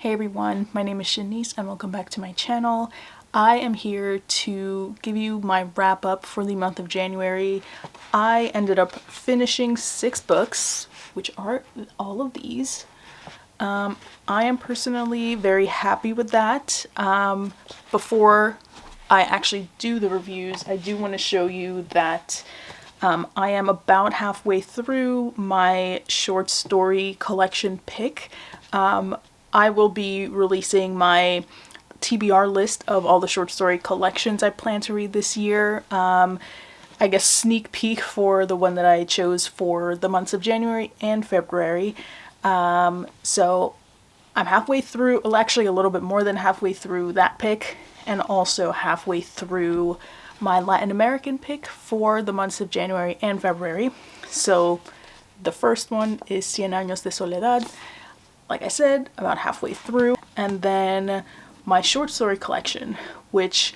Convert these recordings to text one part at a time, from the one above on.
Hey everyone, my name is Shanice and welcome back to my channel. I am here to give you my wrap up for the month of January. I ended up finishing 6 books, which are all of these. I am personally very happy with that. Before I actually do the reviews, I do want to show you that I am about halfway through my short story collection pick. I will be releasing my TBR list of all the short story collections I plan to read this year. I guess sneak peek for the one that I chose for the months of January and February. So I'm halfway through, well, actually a little bit more than halfway through that pick, and also halfway through my Latin American pick for the months of January and February. So the first one is Cien Años de Soledad. Like I said, about halfway through. And then my short story collection, which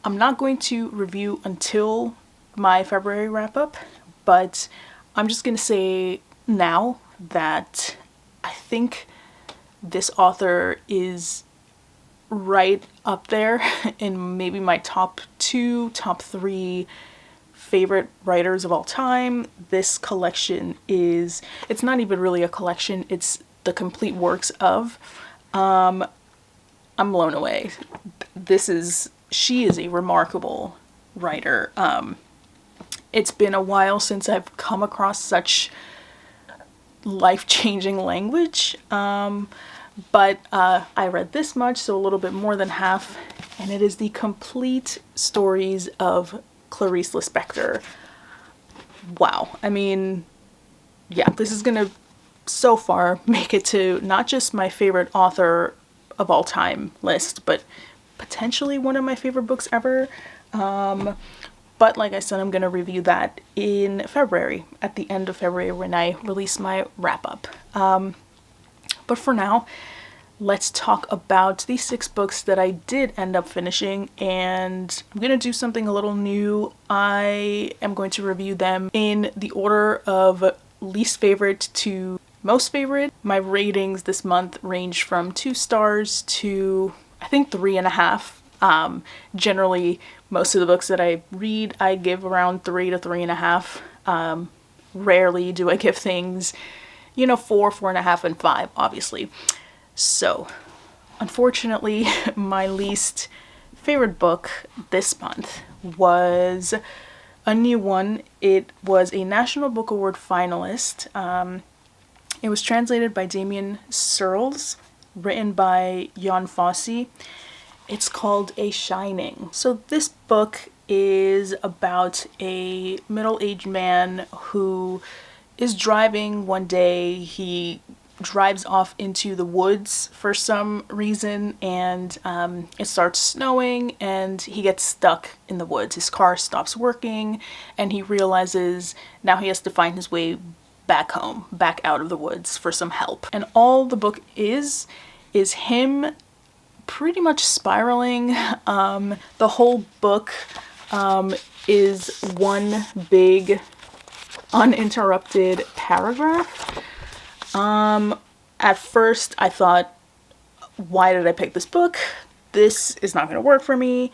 I'm not going to review until my February wrap up, but I'm just going to say now that I think this author is right up there in maybe my top 2, top 3 favorite writers of all time. This collection is, it's not even really a collection, it's the complete works of. I'm blown away. She is a remarkable writer. It's been a while since I've come across such life-changing language. But I read this much, so a little bit more than half, and it is the complete stories of Clarice Lispector. Wow. I mean, yeah, this is gonna so far make it to not just my favorite author of all time list, but potentially one of my favorite books ever. But like I said, I'm gonna review that in February, at the end of February when I release my wrap up. But for now, let's talk about these 6 books that I did end up finishing, and I'm gonna do something a little new. I am going to review them in the order of least favorite to most favorite. My ratings this month range from 2 stars to, I think, 3.5. Generally, most of the books that I read, I give around 3 to 3.5. Rarely do I give things, 4, 4.5, and 5, obviously. So, unfortunately, my least favorite book this month was a new one. It was a National Book Award finalist. It was translated by Damien Searles, written by Jan Fosse. It's called A Shining. So this book is about a middle-aged man who is driving one day. He drives off into the woods for some reason, and it starts snowing and he gets stuck in the woods. His car stops working and he realizes now he has to find his way back home, back out of the woods for some help. And all the book is him pretty much spiraling. The whole book is one big uninterrupted paragraph. At first I thought, why did I pick this book? This is not going to work for me.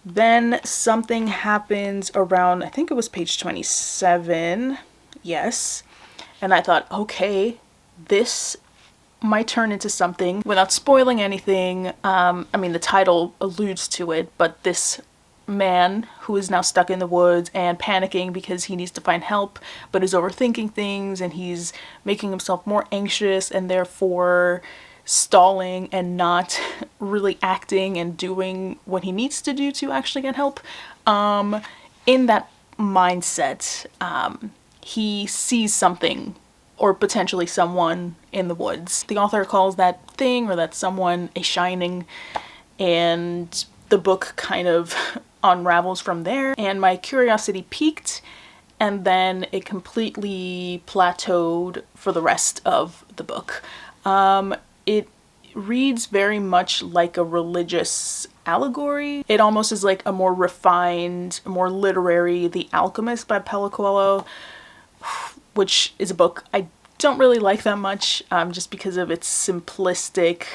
Then something happens around, I think it was page 27. Yes. And I thought, okay, this might turn into something. Without spoiling anything, I mean, the title alludes to it, but this man who is now stuck in the woods and panicking because he needs to find help, but is overthinking things, and he's making himself more anxious and therefore stalling and not really acting and doing what he needs to do to actually get help. In that mindset, he sees something, or potentially someone, in the woods. The author calls that thing, or that someone, a shining, and the book kind of unravels from there. And my curiosity peaked, and then it completely plateaued for the rest of the book. It reads very much like a religious allegory. It almost is like a more refined, more literary The Alchemist by Paulo Coelho, which is a book I don't really like that much, just because of its simplistic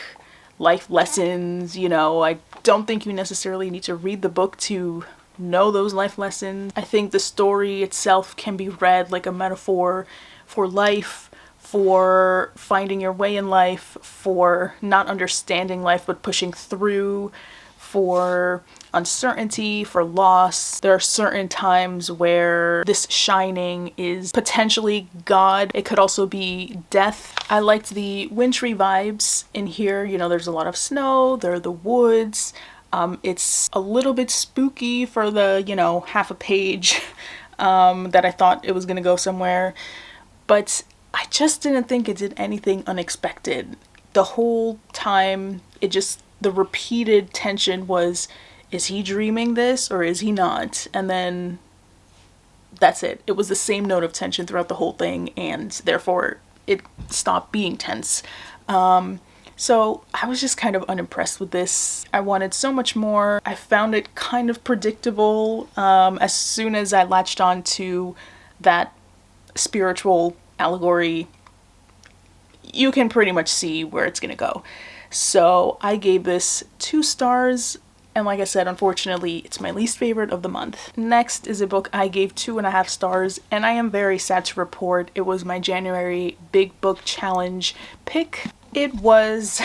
life lessons. You know, I don't think you necessarily need to read the book to know those life lessons. I think the story itself can be read like a metaphor for life, for finding your way in life, for not understanding life but pushing through, for uncertainty, for loss. There are certain times where this shining is potentially God. It could also be death. I liked the wintry vibes in here. You know, there's a lot of snow, there are the woods. It's a little bit spooky for the, you know, half a page that I thought it was gonna go somewhere. But I just didn't think it did anything unexpected. The whole time, the repeated tension was, is he dreaming this or is he not? And then that's it. It was the same note of tension throughout the whole thing, and therefore it stopped being tense. So I was just kind of unimpressed with this. I wanted so much more. I found it kind of predictable. As soon as I latched on to that spiritual allegory, you can pretty much see where it's gonna go. So I gave this 2 stars, and like I said, unfortunately, it's my least favorite of the month. Next is a book I gave 2.5 stars, and I am very sad to report it was my January Big Book Challenge pick. It was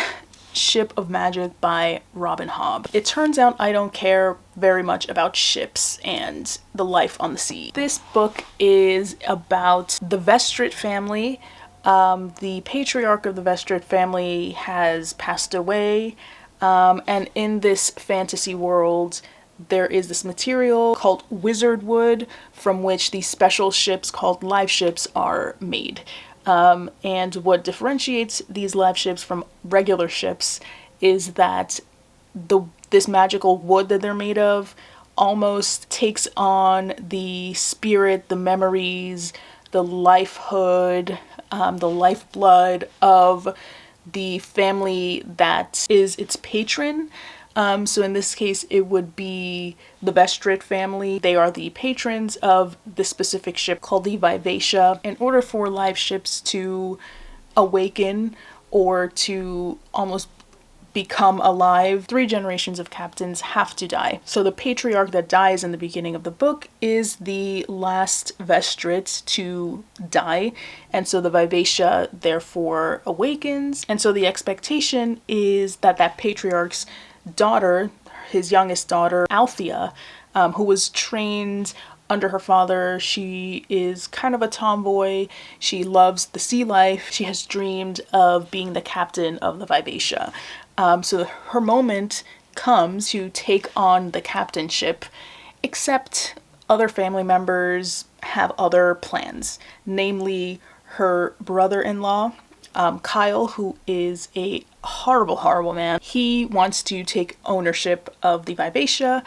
Ship of Magic by Robin Hobb. It turns out I don't care very much about ships and the life on the sea. This book is about the Vestrit family. The patriarch of the Vestrit family has passed away, and in this fantasy world there is this material called wizard wood from which these special ships called live ships are made. And what differentiates these live ships from regular ships is that this magical wood that they're made of almost takes on the spirit, the memories, the lifehood, the lifeblood of the family that is its patron. So in this case, it would be the Vestrit family. They are the patrons of this specific ship called the Vivacia. In order for live ships to awaken or to almost become alive, 3 generations of captains have to die. So the patriarch that dies in the beginning of the book is the last Vestrit to die, and so the Vivacia therefore awakens. And so the expectation is that that patriarch's daughter, his youngest daughter, Althea, who was trained under her father, she is kind of a tomboy. She loves the sea life. She has dreamed of being the captain of the Vivacia. So her moment comes to take on the captainship, except other family members have other plans, namely her brother-in-law, Kyle, who is a horrible, horrible man. He wants to take ownership of the Vivacia,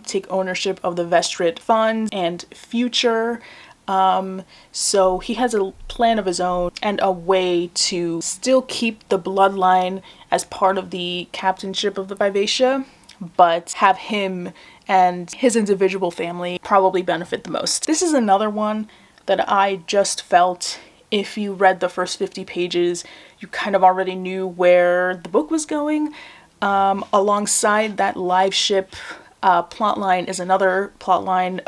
take ownership of the Vestrit funds and future. So he has a plan of his own and a way to still keep the bloodline as part of the captainship of the Vivacia, but have him and his individual family probably benefit the most. This is another one that I just felt, if you read the first 50 pages, you kind of already knew where the book was going. Alongside that live ship plotline is another plotline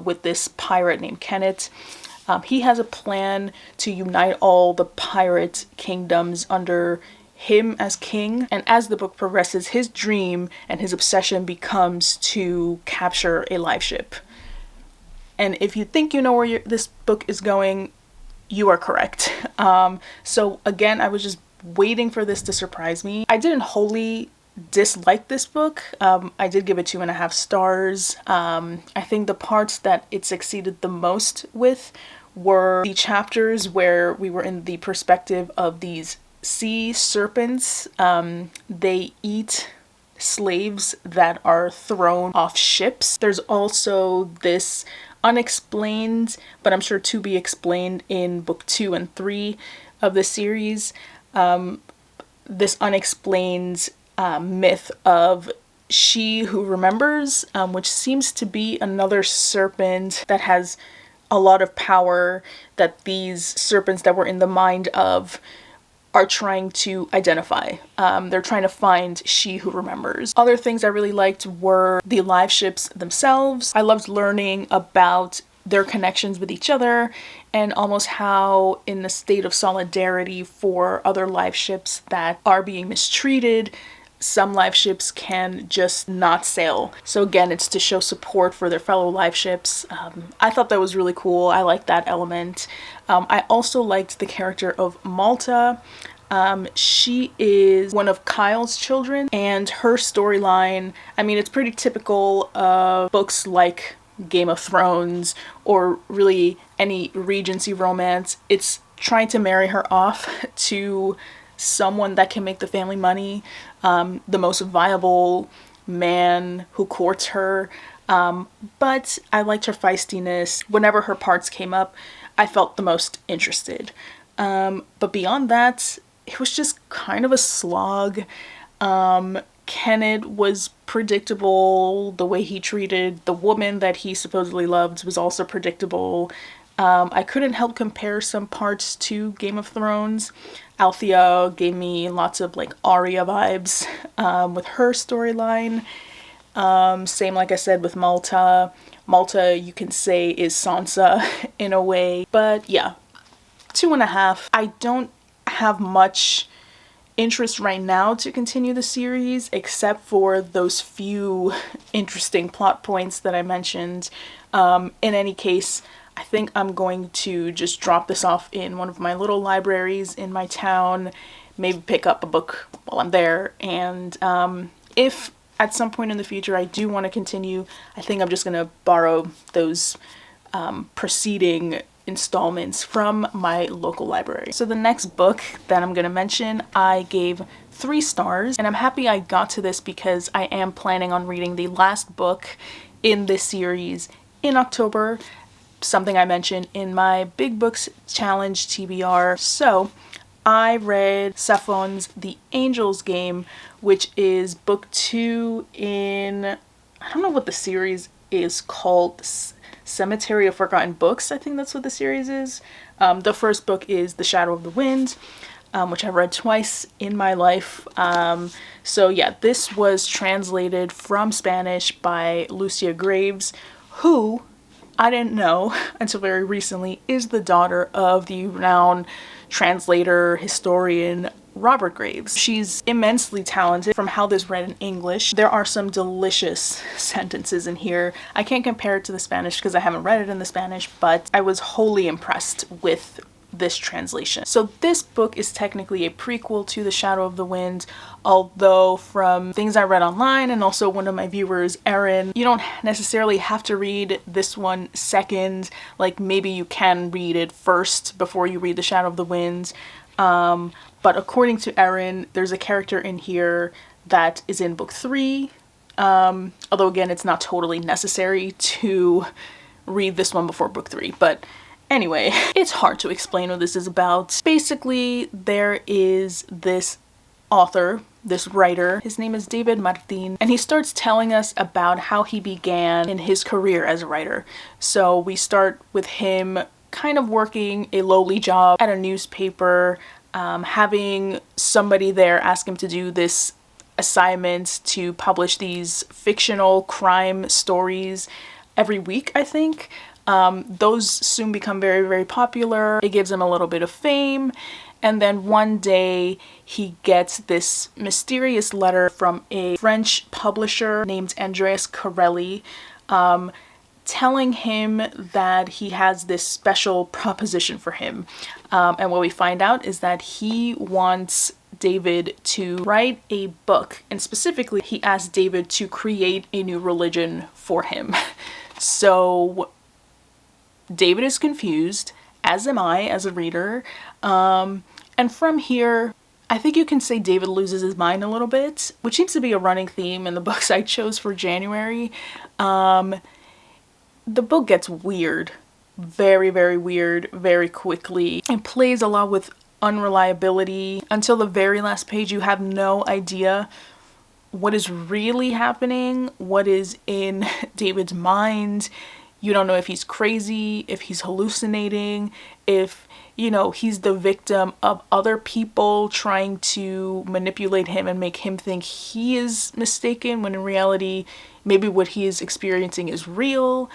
with this pirate named Kenneth. He has a plan to unite all the pirate kingdoms under him as king, and as the book progresses, his dream and his obsession becomes to capture a live ship. And if you think you know where this book is going, you are correct. So again, I was just waiting for this to surprise me. I didn't wholly dislike this book. I did give it 2.5 stars. I think the parts that it succeeded the most with were the chapters where we were in the perspective of these sea serpents. They eat slaves that are thrown off ships. There's also this unexplained, but I'm sure to be explained in book 2 and 3 of the series, this unexplained myth of She Who Remembers, which seems to be another serpent that has a lot of power, that these serpents that were in the mind of are trying to identify. They're trying to find She Who Remembers. Other things I really liked were the live ships themselves. I loved learning about their connections with each other and almost how in the state of solidarity for other live ships that are being mistreated, some live ships can just not sail. So again, it's to show support for their fellow live ships. I thought that was really cool. I liked that element. I also liked the character of Malta. She is one of Kyle's children, and her storyline, I mean, it's pretty typical of books like Game of Thrones or really any Regency romance. It's trying to marry her off to someone that can make the family money, the most viable man who courts her. But I liked her feistiness. Whenever her parts came up, I felt the most interested. But beyond that, it was just kind of a slog. Kenneth was predictable. The way he treated the woman that he supposedly loved was also predictable. I couldn't help compare some parts to Game of Thrones. Althea gave me lots of like Arya vibes with her storyline. Same like I said with Malta. Malta, you can say, is Sansa in a way. But yeah, 2.5. I don't have much interest right now to continue the series, except for those few interesting plot points that I mentioned. In any case, I think I'm going to just drop this off in one of my little libraries in my town, maybe pick up a book while I'm there, and if at some point in the future I do want to continue, I think I'm just going to borrow those preceding installments from my local library. So the next book that I'm going to mention, I gave 3 stars, and I'm happy I got to this because I am planning on reading the last book in this series in October, something I mentioned in my Big Books Challenge TBR. So I read Sappho's The Angel's Game, which is book 2 in, I don't know what the series is called, Cemetery of Forgotten Books, I think that's what the series is. The first book is The Shadow of the Wind, which I read twice in my life. So yeah, this was translated from Spanish by Lucia Graves, who I didn't know until very recently is the daughter of the renowned translator, historian Robert Graves. She's immensely talented. From how this read in English, there are some delicious sentences in here. I can't compare it to the Spanish because I haven't read it in the Spanish, but I was wholly impressed with this translation. So this book is technically a prequel to The Shadow of the Wind, although from things I read online and also one of my viewers, Erin, you don't necessarily have to read this one second. Like maybe you can read it first before you read The Shadow of the Wind. But according to Erin, there's a character in here that is in book 3. Although again, it's not totally necessary to read this one before book 3, but anyway, it's hard to explain what this is about. Basically, there is this author, this writer, his name is David Martin, and he starts telling us about how he began in his career as a writer. So we start with him kind of working a lowly job at a newspaper, having somebody there ask him to do this assignment to publish these fictional crime stories every week, I think. Those soon become very, very popular. It gives him a little bit of fame. And then one day he gets this mysterious letter from a French publisher named Andreas Corelli, telling him that he has this special proposition for him. And what we find out is that he wants David to write a book, and specifically he asked David to create a new religion for him. So David is confused, as am I as a reader, and from here I think you can say David loses his mind a little bit, which seems to be a running theme in the books I chose for January. The book gets weird, very, very weird, very quickly. It plays a lot with unreliability. Until the very last page, you have no idea what is really happening, what is in David's mind. You don't know if he's crazy, if he's hallucinating, if, you know, he's the victim of other people trying to manipulate him and make him think he is mistaken when in reality, maybe what he is experiencing is real.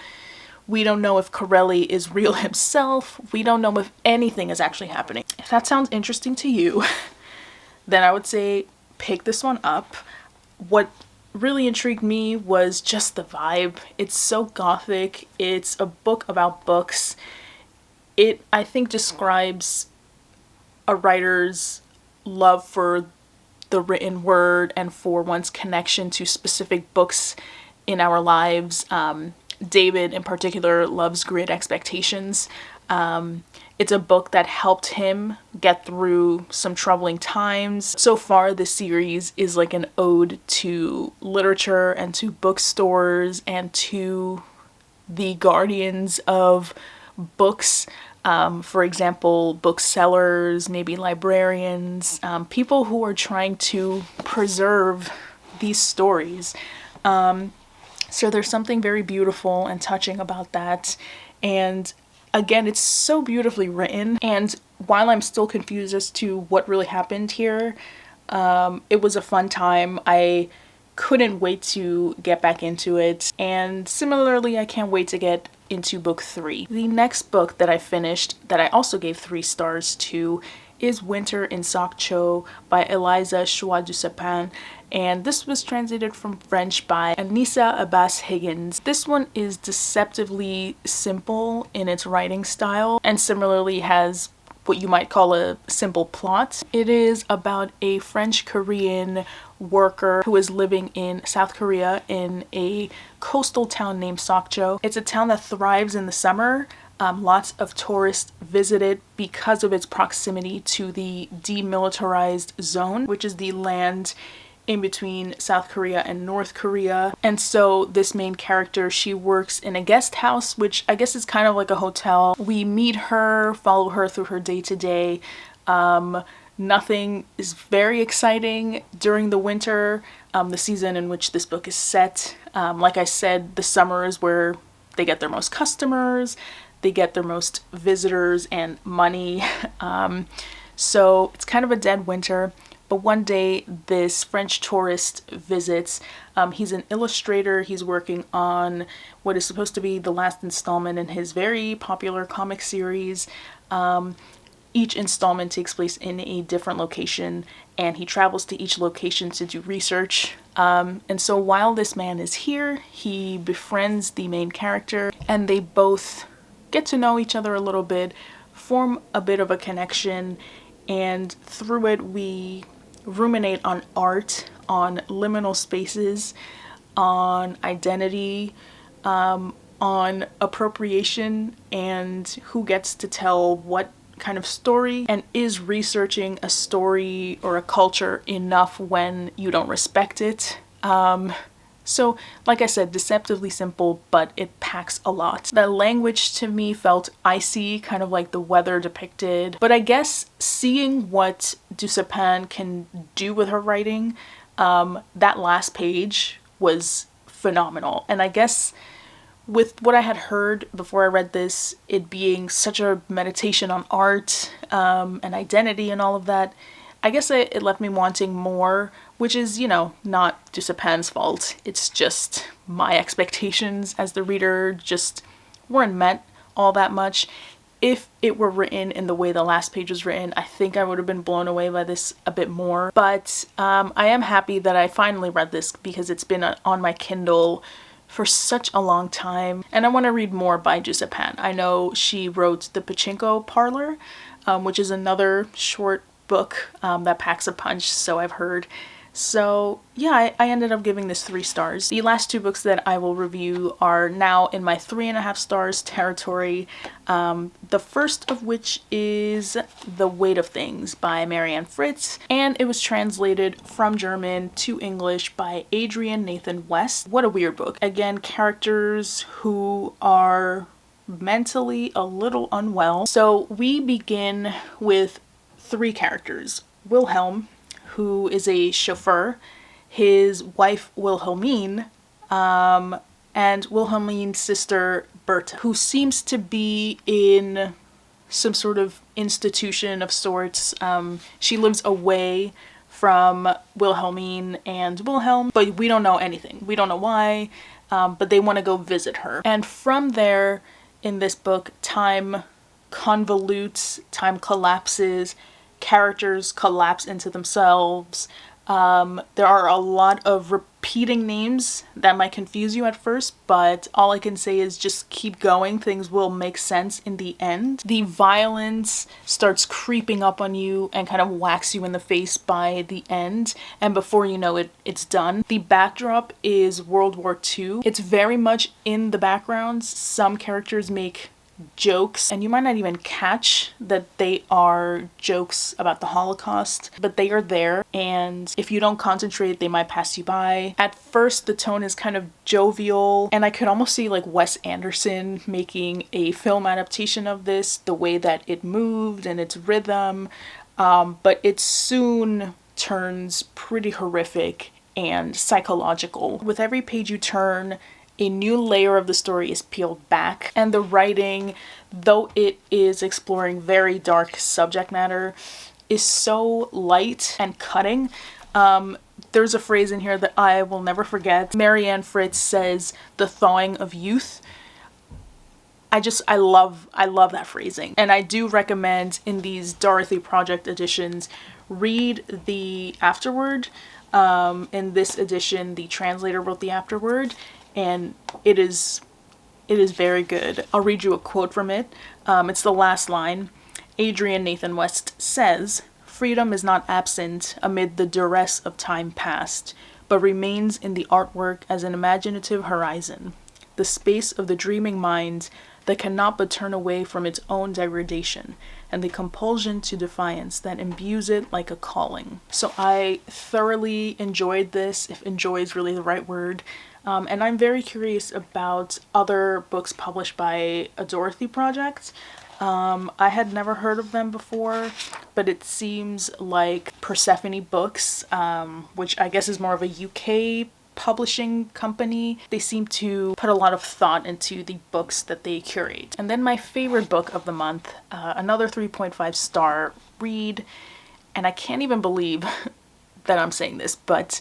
We don't know if Corelli is real himself. We don't know if anything is actually happening. If that sounds interesting to you, then I would say pick this one up. What really intrigued me was just the vibe. It's so gothic. It's a book about books. It, I think, describes a writer's love for the written word and for one's connection to specific books in our lives. David in particular loves Great Expectations. It's a book that helped him get through some troubling times. So far, this series is like an ode to literature and to bookstores and to the guardians of books. For example, booksellers, maybe librarians, people who are trying to preserve these stories. So there's something very beautiful and touching about that. And again, it's so beautifully written. And while I'm still confused as to what really happened here, it was a fun time. I couldn't wait to get back into it. And similarly, I can't wait to get into book 3. The next book that I finished that I also gave 3 stars to is Winter in Sokcho by Eliza Chua du Sapin, and this was translated from French by Anissa Abbas Higgins. This one is deceptively simple in its writing style and similarly has what you might call a simple plot. It is about a French-Korean worker who is living in South Korea in a coastal town named Sokcho. It's a town that thrives in the summer. Lots of tourists visit it because of its proximity to the demilitarized zone, which is the land in between South Korea and North Korea. And so this main character, she works in a guest house, which I guess is kind of like a hotel. We meet her, follow her through her day-to-day. Nothing is very exciting during the winter, the season in which this book is set. Like I said, the summer is where they get their most customers, they get their most visitors and money. So it's kind of a dead winter. But one day this French tourist visits. He's an illustrator. He's working on what is supposed to be the last installment in his very popular comic series. Each installment takes place in a different location, and he travels to each location to do research. And so while this man is here, he befriends the main character, and they both get to know each other a little bit, form a bit of a connection, and through it we ruminate on art, on liminal spaces, on identity, on appropriation, and who gets to tell what kind of story, and is researching a story or a culture enough when you don't respect it. So, like I said, deceptively simple, but it packs a lot. The language to me felt icy, kind of like the weather depicted. But I guess seeing what du Sapin can do with her writing, that last page was phenomenal. And I guess with what I had heard before I read this, it being such a meditation on art and identity and all of that, I guess it left me wanting more, which is, you know, not du Sapin's fault. It's just my expectations as the reader just weren't met all that much. If it were written in the way the last page was written, I think I would have been blown away by this a bit more. But I am happy that I finally read this because it's been on my Kindle for such a long time, and I want to read more by du Sapin. I know she wrote The Pachinko Parlor, which is another short book that packs a punch, so I've heard. So yeah, I ended up giving this 3 stars. The last 2 books that I will review are now in my 3.5 stars territory. The first of which is The Weight of Things by Marianne Fritz, and it was translated from German to English by Adrian Nathan West. What a weird book. Again, characters who are mentally a little unwell. So we begin with 3 characters. Wilhelm, who is a chauffeur, his wife Wilhelmine, and Wilhelmine's sister Berta, who seems to be in some sort of institution of sorts. She lives away from Wilhelmine and Wilhelm, but we don't know anything. We don't know why, but they want to go visit her. And from there, in this book, time convolutes, time collapses, characters collapse into themselves. There are a lot of repeating names that might confuse you at first, but all I can say is just keep going. Things will make sense in the end. The violence starts creeping up on you and kind of whacks you in the face by the end, and before you know it, it's done. The backdrop is World War II. It's very much in the background. Some characters make jokes, and you might not even catch that they are jokes about the Holocaust, but they are there, and if you don't concentrate, they might pass you by. At first, the tone is kind of jovial, and I could almost see like Wes Anderson making a film adaptation of this, the way that it moved and its rhythm, but it soon turns pretty horrific and psychological. With every page you turn, a new layer of the story is peeled back, and the writing, though it is exploring very dark subject matter, is so light and cutting. There's a phrase in here that I will never forget. Marianne Fritz says, "the thawing of youth." I love that phrasing, and I do recommend in these Dorothy Project editions, read the afterword. In this edition, the translator wrote the afterword, and it is very good. I'll read you a quote from it. It's the last line. Adrian Nathan West says, "Freedom is not absent amid the duress of time past, but remains in the artwork as an imaginative horizon, the space of the dreaming mind that cannot but turn away from its own degradation, and the compulsion to defiance that imbues it like a calling." So I thoroughly enjoyed this, if enjoy is really the right word. And I'm very curious about other books published by a Dorothy Project. I had never heard of them before, but it seems like Persephone Books, which I guess is more of a UK publishing company. They seem to put a lot of thought into the books that they curate. And then my favorite book of the month, another 3.5 star read, and I can't even believe that I'm saying this, but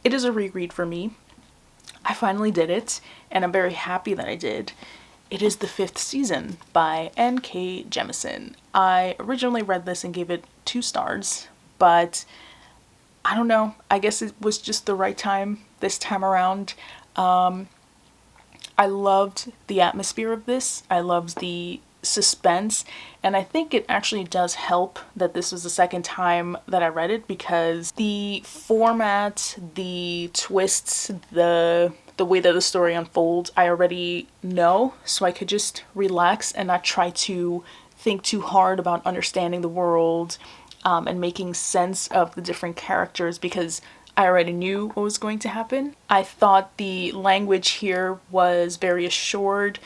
it is a reread for me. I finally did it, and I'm very happy that I did. It is The Fifth Season by N.K. Jemisin. I originally read this and gave it 2 stars, but I don't know. I guess it was just the right time this time around. I loved the atmosphere of this. I loved the suspense, and I think it actually does help that this was the second time that I read it, because the format, the twists, the way that the story unfolds, I already know, so I could just relax and not try to think too hard about understanding the world and making sense of the different characters, because I already knew what was going to happen. I thought the language here was very assured,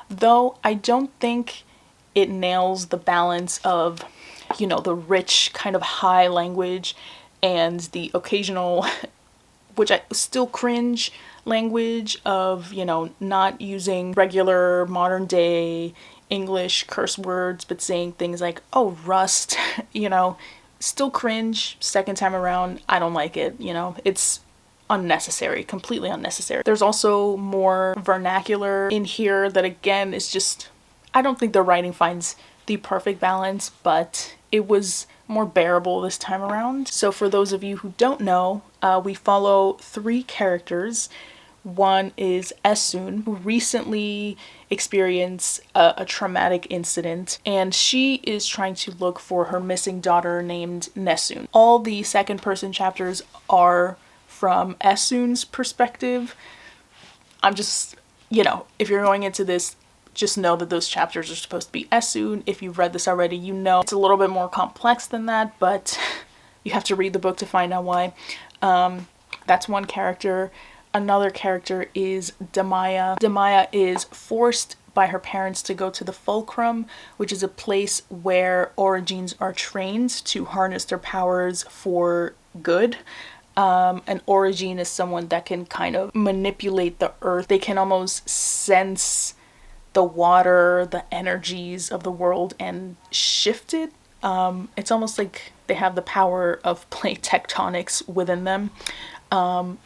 though I don't think it nails the balance of, you know, the rich kind of high language and the occasional, which I still cringe, language of, you know, not using regular modern day English curse words, but saying things like, "oh, rust," you know, still cringe. Second time around, I don't like it, you know, it's unnecessary, completely unnecessary. There's also more vernacular in here that again is just, I don't think the writing finds the perfect balance, but it was more bearable this time around. So for those of you who don't know, we follow 3 characters. One is Esun, who recently experienced a traumatic incident, and she is trying to look for her missing daughter named Nesun. All the second person chapters are from Esun's perspective. I'm just, you know, if you're going into this, just know that those chapters are supposed to be Esun. If you've read this already, you know it's a little bit more complex than that, but you have to read the book to find out why. That's one character. Another character is Damaya. Damaya is forced by her parents to go to the Fulcrum, which is a place where Origines are trained to harness their powers for good. An Origine is someone that can kind of manipulate the earth. They can almost sense the water, the energies of the world and shift it. It's almost like they have the power of plate tectonics within them.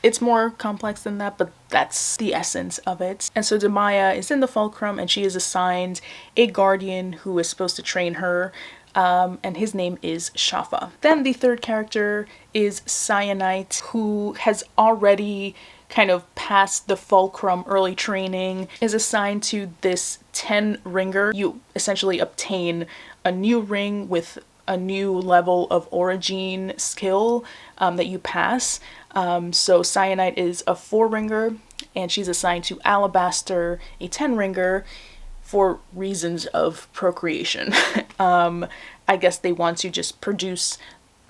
It's more complex than that, but that's the essence of it. And so Demaya is in the fulcrum, and she is assigned a guardian who is supposed to train her, and his name is Shafa. Then the third character is Cyanite, who has already kind of passed the fulcrum early training, is assigned to this 10 ringer. You essentially obtain a new ring with a new level of origin skill that you pass. So Cyanite is a 4 ringer, and she's assigned to Alabaster, a 10 ringer, for reasons of procreation. I guess they want to just produce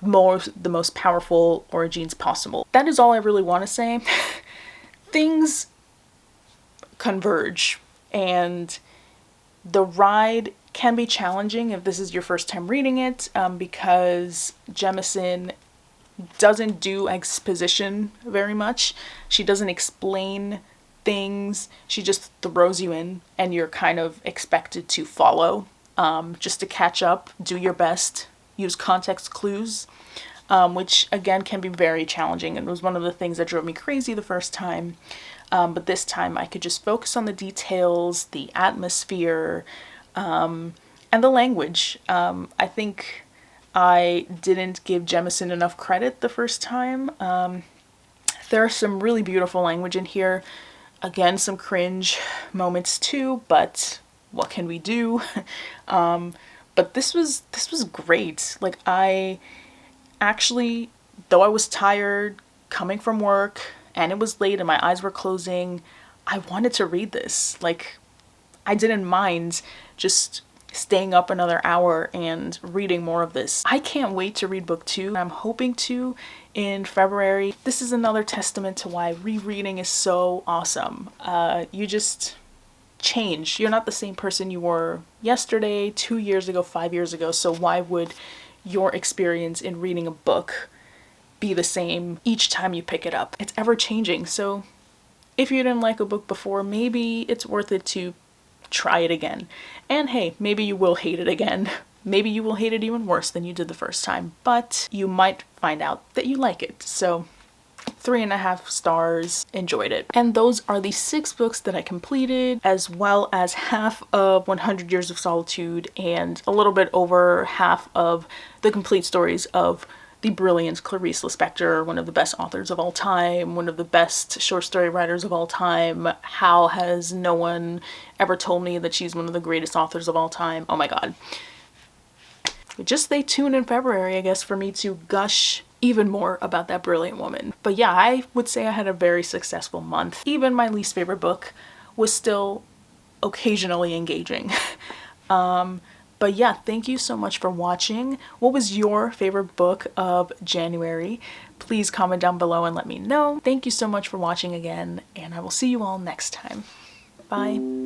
the most powerful origins possible. That is all I really want to say. Things converge, and the ride can be challenging if this is your first time reading it, because Jemison doesn't do exposition very much. She doesn't explain things. She just throws you in, and you're kind of expected to follow, just to catch up, do your best, use context clues, which again can be very challenging, and was one of the things that drove me crazy the first time. But this time I could just focus on the details, the atmosphere, and the language. I think I didn't give Jemison enough credit the first time. There are some really beautiful language in here. Again, some cringe moments too, but what can we do? But this was great. Like, I actually, though I was tired coming from work and it was late and my eyes were closing, I wanted to read this. Like, I didn't mind just staying up another hour and reading more of this. I can't wait to read book 2. I'm hoping to in February. This is another testament to why rereading is so awesome. You just change. You're not the same person you were yesterday, 2 years ago, 5 years ago, so why would your experience in reading a book be the same each time you pick it up? It's ever changing, so if you didn't like a book before, maybe it's worth it to try it again. And hey, maybe you will hate it again. Maybe you will hate it even worse than you did the first time, but you might find out that you like it. So 3.5 stars, enjoyed it. And those are the 6 books that I completed, as well as half of 100 Years of Solitude and a little bit over half of the complete stories of the brilliant Clarice Lispector, one of the best authors of all time, one of the best short story writers of all time. How has no one ever told me that she's one of the greatest authors of all time? Oh my god. Just stay tuned in February, I guess, for me to gush even more about that brilliant woman. But yeah, I would say I had a very successful month. Even my least favorite book was still occasionally engaging. But yeah, thank you so much for watching. What was your favorite book of January? Please comment down below and let me know. Thank you so much for watching again, and I will see you all next time. Bye.